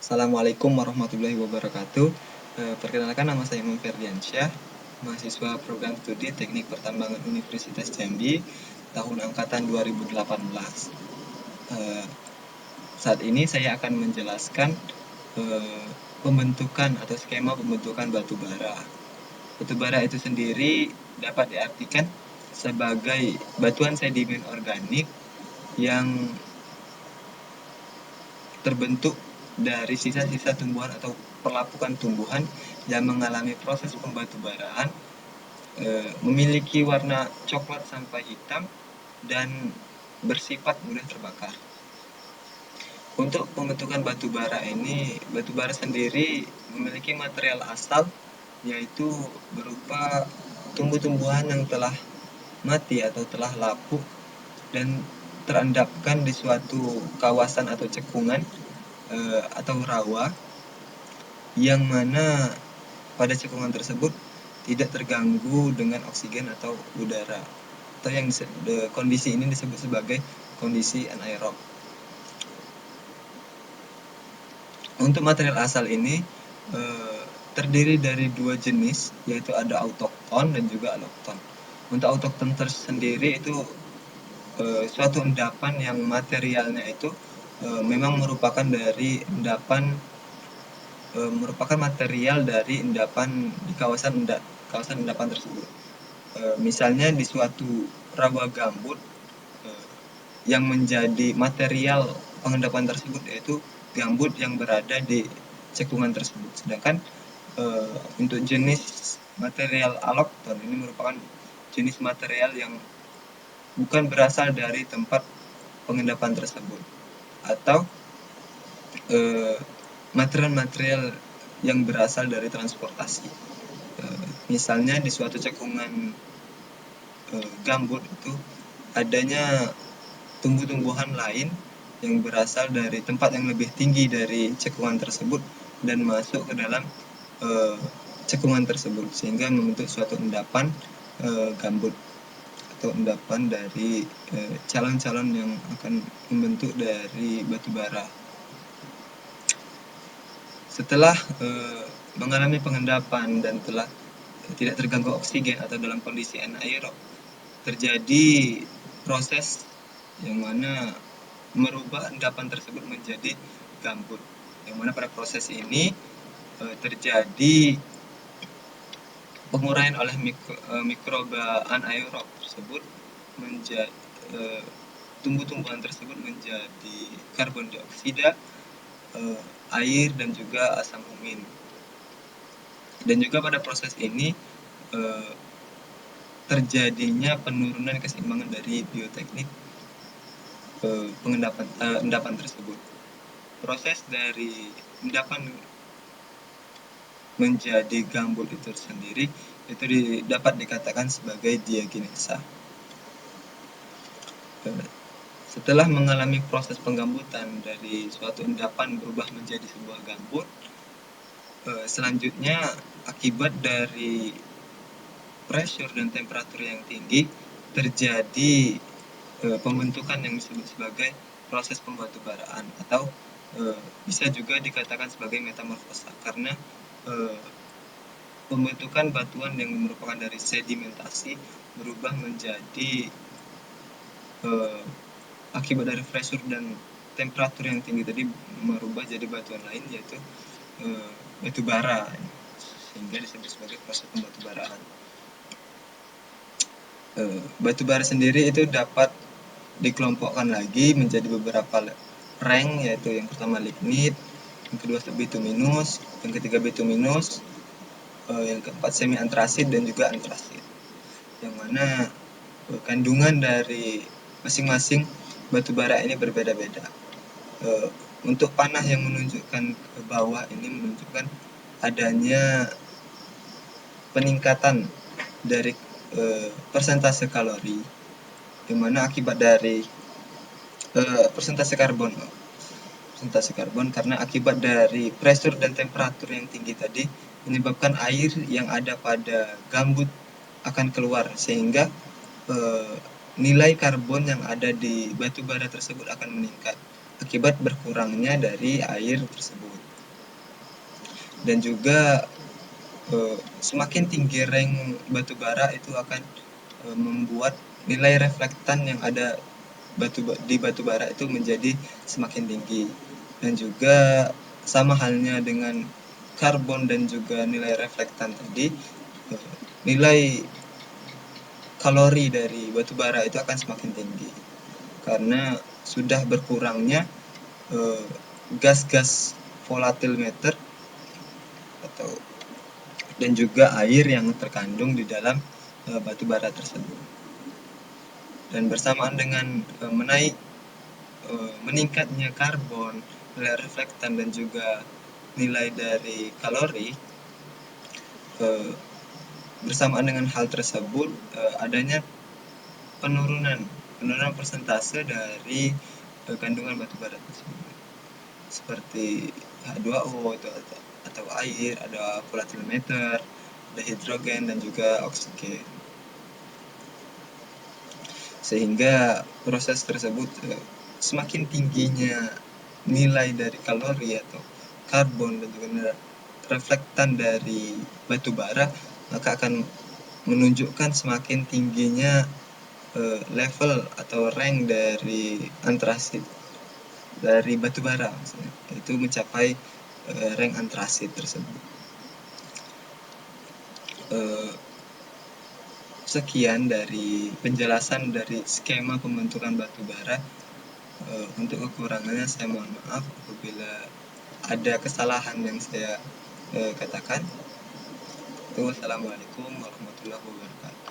Assalamualaikum warahmatullahi wabarakatuh. Perkenalkan, nama saya Imam Ferdiansyah, mahasiswa program studi Teknik Pertambangan Universitas Jambi, tahun angkatan 2018. Saat ini saya akan menjelaskan pembentukan atau skema pembentukan batu bara. Batu bara itu sendiri dapat diartikan sebagai batuan sedimen organik yang terbentuk dari sisa-sisa tumbuhan atau perlapukan tumbuhan yang mengalami proses pembatubaraan, memiliki warna coklat sampai hitam dan bersifat mudah terbakar. Untuk pembentukan batu bara ini, batu bara sendiri memiliki material asal, yaitu berupa tumbuh-tumbuhan yang telah mati atau telah lapuk dan terendapkan di suatu kawasan atau cekungan atau rawa, yang mana pada cekungan tersebut tidak terganggu dengan oksigen atau udara, atau yang kondisi ini disebut sebagai kondisi anaerob. Untuk material asal ini terdiri dari dua jenis, yaitu ada autokton dan juga alokton. Untuk autokton tersendiri itu suatu endapan yang materialnya itu memang merupakan material dari endapan di kawasan endapan tersebut. Misalnya di suatu rawa gambut, yang menjadi material pengendapan tersebut yaitu gambut yang berada di cekungan tersebut. Sedangkan untuk jenis material alokton ini merupakan jenis material yang bukan berasal dari tempat pengendapan tersebut, atau material-material yang berasal dari transportasi. Misalnya di suatu cekungan gambut itu adanya tumbuh-tumbuhan lain yang berasal dari tempat yang lebih tinggi dari cekungan tersebut dan masuk ke dalam cekungan tersebut, sehingga membentuk suatu endapan gambut atau endapan dari calon-calon yang akan membentuk dari batu bara. Setelah mengalami pengendapan dan telah tidak terganggu oksigen atau dalam kondisi anaerob, terjadi proses yang mana merubah endapan tersebut menjadi gambut, yang mana pada proses ini terjadi penguraian oleh mikroba anaerob tersebut, tumbuh-tumbuhan tersebut menjadi karbon dioksida, air, dan juga asam umin. Dan juga pada proses ini terjadinya penurunan keseimbangan dari bioteknik endapan tersebut. Proses dari endapan menjadi gambut itu sendiri itu dapat dikatakan sebagai diagenesa. Setelah mengalami proses penggambutan dari suatu endapan berubah menjadi sebuah gambut, selanjutnya akibat dari pressure dan temperatur yang tinggi terjadi pembentukan yang disebut sebagai proses pembatubaraan, atau bisa juga dikatakan sebagai metamorfosa, karena pembentukan batuan yang merupakan dari sedimentasi berubah menjadi akibat dari pressure dan temperatur yang tinggi tadi merubah jadi batuan lain, yaitu batu bara, sehingga disebut sebagai proses pembatubaraan. Batu bara sendiri itu dapat dikelompokkan lagi menjadi beberapa rank, yaitu yang pertama lignit, yang kedua bituminus, yang ketiga bituminus, yang keempat semi antrasit dan juga antrasit, yang mana kandungan dari masing-masing batu bara ini berbeda-beda. Untuk panah yang menunjukkan ke bawah ini menunjukkan adanya peningkatan dari persentase kalori, yang mana akibat dari persentase karbon, karena akibat dari pressure dan temperatur yang tinggi tadi menyebabkan air yang ada pada gambut akan keluar, sehingga nilai karbon yang ada di batu bara tersebut akan meningkat akibat berkurangnya dari air tersebut. Dan juga semakin tinggi rank batu bara itu akan membuat nilai reflektan yang ada di batu bara itu menjadi semakin tinggi. Dan juga sama halnya dengan karbon dan juga nilai reflektan tadi, nilai kalori dari batu bara itu akan semakin tinggi karena sudah berkurangnya gas-gas volatil matter atau dan juga air yang terkandung di dalam batu bara tersebut. Dan bersamaan dengan meningkatnya karbon, nilai reflektan dan juga nilai dari kalori, bersamaan dengan hal tersebut adanya penurunan persentase dari kandungan batu bara tersebut, seperti H2O atau air, ada volatil matter, ada hidrogen dan juga oksigen. Sehingga proses tersebut semakin tingginya nilai dari kalori atau karbon dan juga reflektan dari batu bara, maka akan menunjukkan semakin tingginya level atau rank dari antrasit dari batu bara, maksudnya itu mencapai rank antrasit tersebut. Sekian dari penjelasan dari skema pembentukan batu bara. Untuk kekurangannya saya mohon maaf apabila ada kesalahan yang saya katakan. Wassalamualaikum warahmatullahi wabarakatuh.